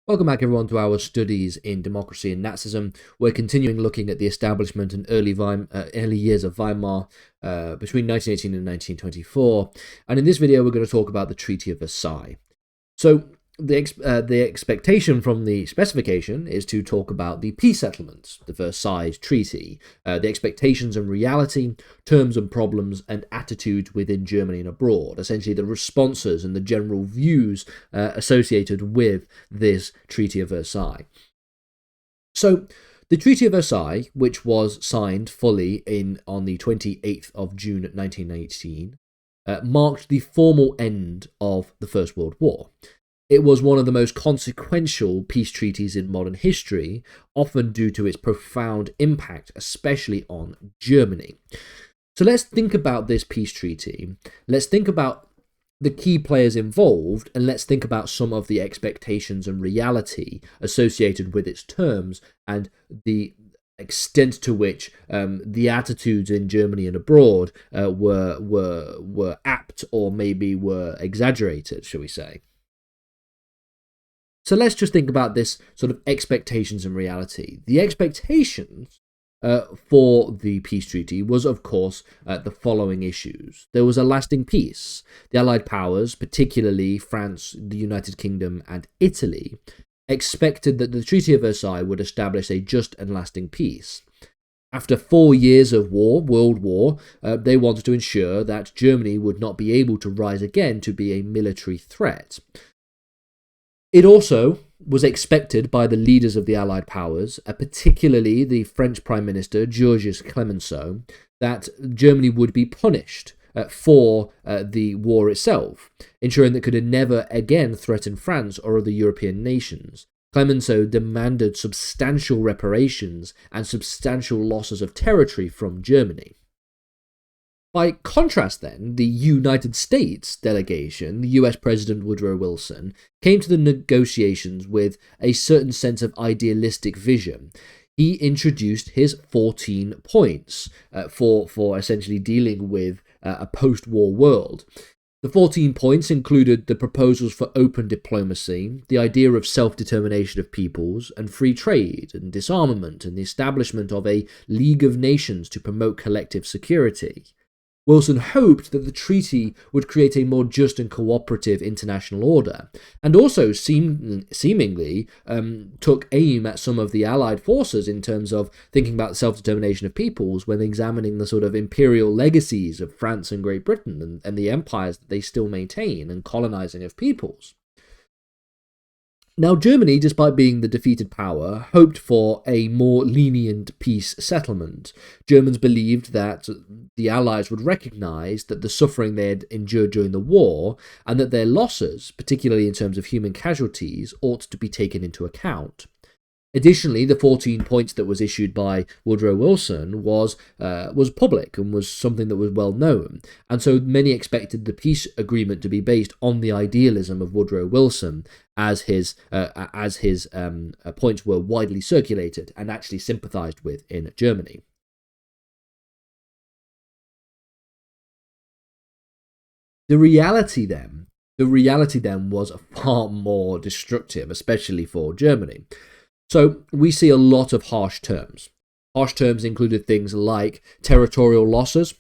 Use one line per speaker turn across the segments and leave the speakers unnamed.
Welcome back everyone to our studies in democracy and Nazism. We're continuing looking at the establishment and early years of Weimar between 1918 and 1924. And in this video we're going to talk about the Treaty of Versailles. So the expectation from the specification is to talk about the peace settlements, the Versailles Treaty, the expectations and reality, terms and problems, and attitudes within Germany and abroad, essentially the responses and the general views associated with this Treaty of Versailles. So the Treaty of Versailles, which was signed fully on the 28th of June 1918, marked the formal end of the First World War. It was one of the most consequential peace treaties in modern history, often due to its profound impact, especially on Germany. So let's think about this peace treaty. Let's think about the key players involved, and let's think about some of the expectations and reality associated with its terms and the extent to which the attitudes in Germany and abroad were apt or maybe were exaggerated, shall we say. So let's just think about this sort of expectations and reality. The expectations for the peace treaty was, of course, the following issues. There was a lasting peace. The Allied powers, particularly France, the United Kingdom, and Italy, expected that the Treaty of Versailles would establish a just and lasting peace. After 4 years of World War, they wanted to ensure that Germany would not be able to rise again to be a military threat. It also was expected by the leaders of the Allied powers, particularly the French Prime Minister Georges Clemenceau, that Germany would be punished for the war itself, ensuring that it could never again threaten France or other European nations. Clemenceau demanded substantial reparations and substantial losses of territory from Germany. By contrast, then, the United States delegation, the US President Woodrow Wilson, came to the negotiations with a certain sense of idealistic vision. He introduced his 14 points for essentially dealing with a post-war world. The 14 points included the proposals for open diplomacy, the idea of self-determination of peoples, and free trade and disarmament, and the establishment of a League of Nations to promote collective security. Wilson hoped that the treaty would create a more just and cooperative international order, and also seemingly took aim at some of the Allied forces in terms of thinking about the self-determination of peoples when examining the sort of imperial legacies of France and Great Britain and the empires that they still maintain and colonizing of peoples. Now, Germany, despite being the defeated power, hoped for a more lenient peace settlement. Germans believed that the Allies would recognise that the suffering they had endured during the war, and that their losses, particularly in terms of human casualties, ought to be taken into account. Additionally, the 14 points that was issued by Woodrow Wilson was public and was something that was well known, and so many expected the peace agreement to be based on the idealism of Woodrow Wilson, as his points were widely circulated and actually sympathised with in Germany. The reality then was far more destructive, especially for Germany. So we see a lot of harsh terms. Harsh terms included things like territorial losses.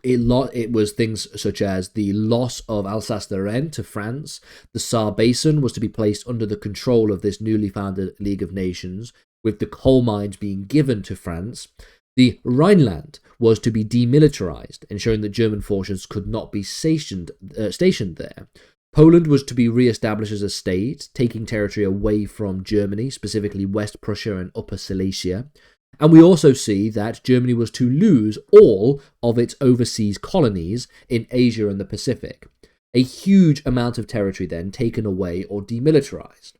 It was things such as the loss of Alsace-Lorraine to France. The Saar Basin was to be placed under the control of this newly founded League of Nations, with the coal mines being given to France. The Rhineland was to be demilitarized, ensuring that German forces could not be stationed there. Poland was to be re-established as a state, taking territory away from Germany, specifically West Prussia and Upper Silesia. And we also see that Germany was to lose all of its overseas colonies in Asia and the Pacific. A huge amount of territory then taken away or demilitarized.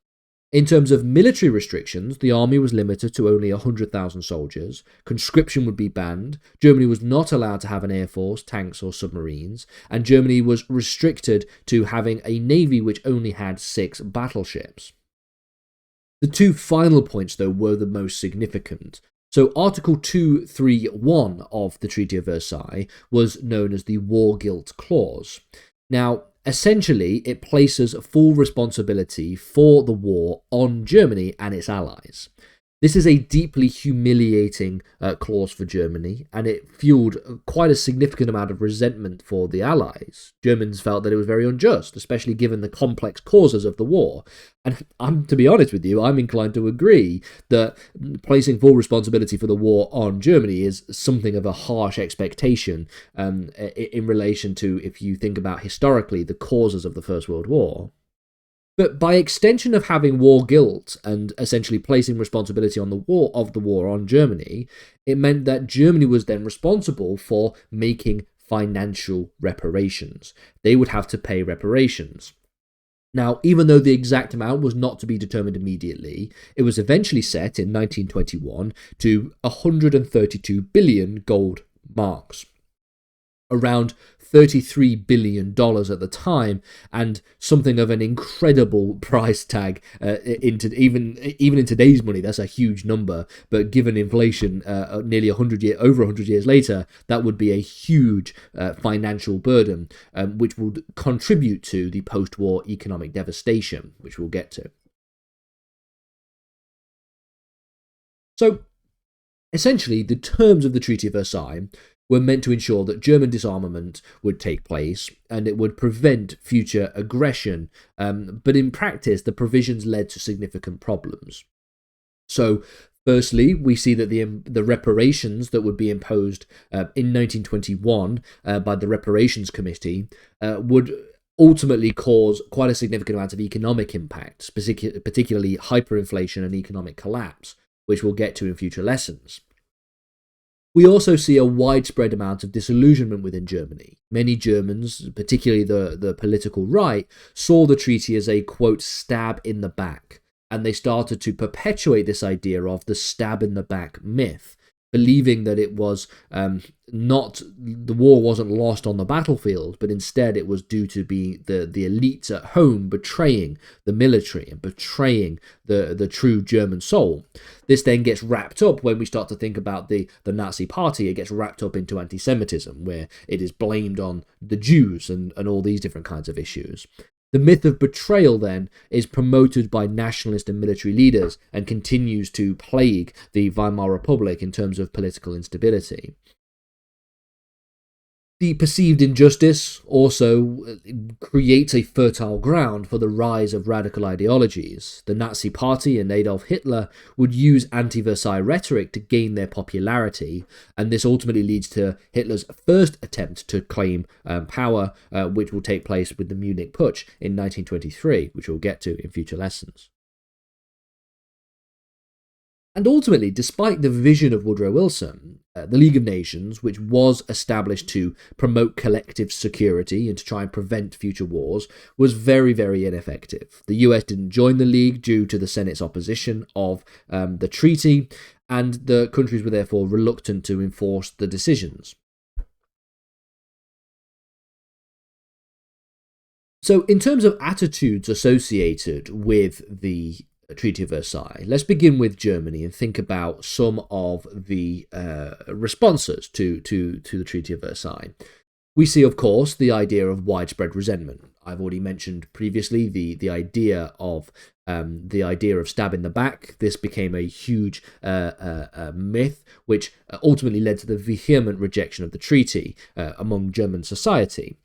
In terms of military restrictions, the army was limited to only 100,000 soldiers, conscription would be banned, Germany was not allowed to have an air force, tanks or submarines, and Germany was restricted to having a navy which only had 6 battleships. The two final points, though, were the most significant. So Article 231 of the Treaty of Versailles was known as the War Guilt Clause. Now, Essentially, it places full responsibility for the war on Germany and its allies. This is a deeply humiliating clause for Germany, and it fueled quite a significant amount of resentment for the Allies. Germans felt that it was very unjust, especially given the complex causes of the war. And to be honest with you, I'm inclined to agree that placing full responsibility for the war on Germany is something of a harsh expectation in relation to, if you think about historically, the causes of the First World War. But by extension of having war guilt and essentially placing responsibility on the war on Germany, it meant that Germany was then responsible for making financial reparations. They would have to pay reparations. Now, even though the exact amount was not to be determined immediately, it was eventually set in 1921 to 132 billion gold marks, around $33 billion at the time, and something of an incredible price tag even in today's money. That's a huge number, but given inflation nearly over 100 years later, that would be a huge financial burden, which would contribute to the post-war economic devastation, which we'll get to. So, essentially, the terms of the Treaty of Versailles were meant to ensure that German disarmament would take place and it would prevent future aggression, but in practice the provisions led to significant problems. So firstly, we see that the reparations that would be imposed in 1921 by the Reparations Committee would ultimately cause quite a significant amount of economic impact, particularly hyperinflation and economic collapse, which we'll get to in future lessons. We also see a widespread amount of disillusionment within Germany. Many Germans, particularly the political right, saw the treaty as a, quote, stab in the back, and they started to perpetuate this idea of the stab in the back myth, believing that it was the war wasn't lost on the battlefield, but instead it was due to be the elites at home betraying the military and betraying the true German soul. This then gets wrapped up when we start to think about the Nazi Party. It gets wrapped up into anti-Semitism, where it is blamed on the Jews and all these different kinds of issues. The myth of betrayal, then, is promoted by nationalist and military leaders and continues to plague the Weimar Republic in terms of political instability. The perceived injustice also creates a fertile ground for the rise of radical ideologies. The Nazi Party and Adolf Hitler would use anti-Versailles rhetoric to gain their popularity, and this ultimately leads to Hitler's first attempt to claim power, which will take place with the Munich Putsch in 1923, which we'll get to in future lessons. And ultimately, despite the vision of Woodrow Wilson, the League of Nations, which was established to promote collective security and to try and prevent future wars, was very, very ineffective. The US didn't join the League due to the Senate's opposition of the treaty, and the countries were therefore reluctant to enforce the decisions. So in terms of attitudes associated with the Treaty of Versailles, let's begin with Germany and think about some of the responses to the Treaty of Versailles. We see, of course, the idea of widespread resentment. I've already mentioned previously the idea of stab in the back. This became a huge myth, which ultimately led to the vehement rejection of the treaty among German society.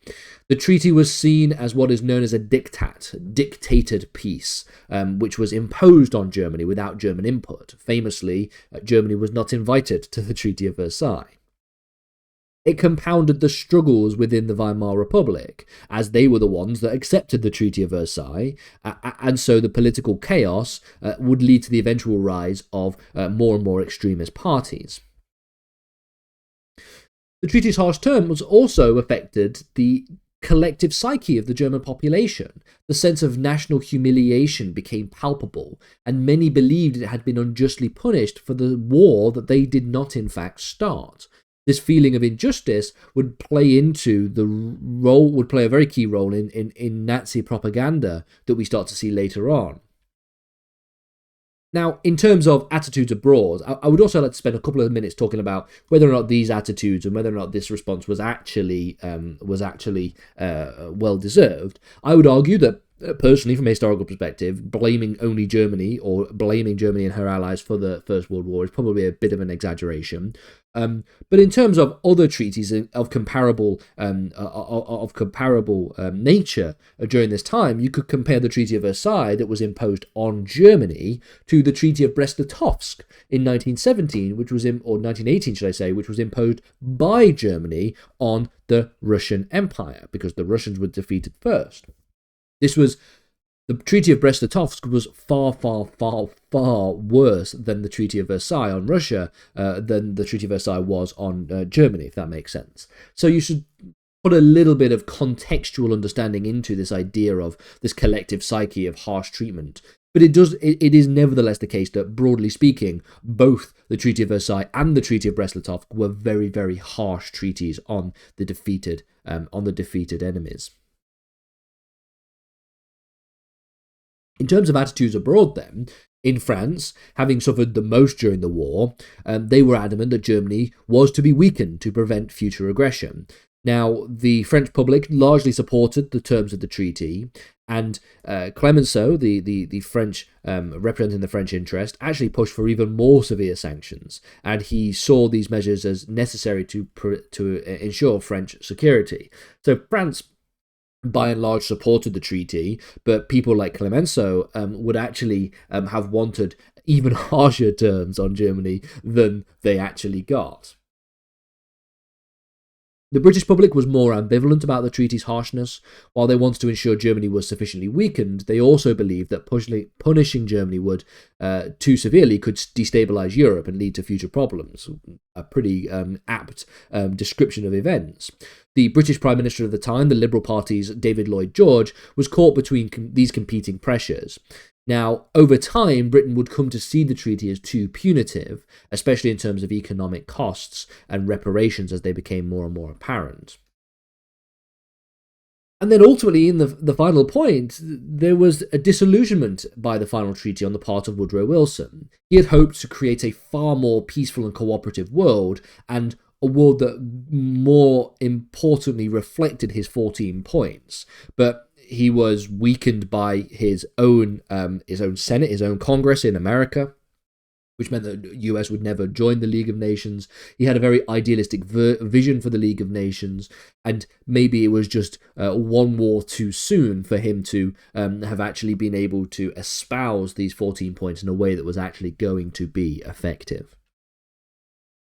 The treaty was seen as what is known as a dictated peace, which was imposed on Germany without German input. Famously, Germany was not invited to the Treaty of Versailles. It compounded the struggles within the Weimar Republic, as they were the ones that accepted the Treaty of Versailles, and so the political chaos would lead to the eventual rise of more and more extremist parties. The treaty's harsh terms also affected the collective psyche of the German population. The sense of national humiliation became palpable, and many believed it had been unjustly punished for the war that they did not in fact start. This feeling of injustice would play a very key role in Nazi propaganda that we start to see later on. Now, in terms of attitudes abroad, I would also like to spend a couple of minutes talking about whether or not these attitudes and whether or not this response was actually well deserved. I would argue that personally, from a historical perspective, blaming only Germany or blaming Germany and her allies for the First World War is probably a bit of an exaggeration. But in terms of other treaties of comparable nature during this time, you could compare the Treaty of Versailles that was imposed on Germany to the Treaty of Brest-Litovsk in 1917, or 1918, should I say, which was imposed by Germany on the Russian Empire because the Russians were defeated first. The Treaty of Brest-Litovsk was far, far, far, far worse than the Treaty of Versailles on Russia, than the Treaty of Versailles was on Germany, if that makes sense. So you should put a little bit of contextual understanding into this idea of this collective psyche of harsh treatment. But it is nevertheless the case that, broadly speaking, both the Treaty of Versailles and the Treaty of Brest-Litovsk were very, very harsh treaties on the defeated enemies. In terms of attitudes abroad, then, in France, having suffered the most during the war, they were adamant that Germany was to be weakened to prevent future aggression. Now, the French public largely supported the terms of the treaty, and Clemenceau, the French representing the French interest, actually pushed for even more severe sanctions, and he saw these measures as necessary to ensure French security. So France, by and large, supported the treaty, but people like Clemenceau would actually have wanted even harsher terms on Germany than they actually got. The British public was more ambivalent about the treaty's harshness. While they wanted to ensure Germany was sufficiently weakened, they also believed that punishing Germany too severely could destabilise Europe and lead to future problems. A pretty apt description of events. The British Prime Minister of the time, the Liberal Party's David Lloyd George, was caught between these competing pressures. Now, over time, Britain would come to see the treaty as too punitive, especially in terms of economic costs and reparations as they became more and more apparent. And then ultimately, in the final point, there was a disillusionment by the final treaty on the part of Woodrow Wilson. He had hoped to create a far more peaceful and cooperative world, and a world that more importantly reflected his 14 points. But he was weakened by his own Senate, his own Congress in America, which meant that the US would never join the League of Nations. He had a very idealistic vision for the League of Nations, and maybe it was just one war too soon for him to have actually been able to espouse these 14 points in a way that was actually going to be effective.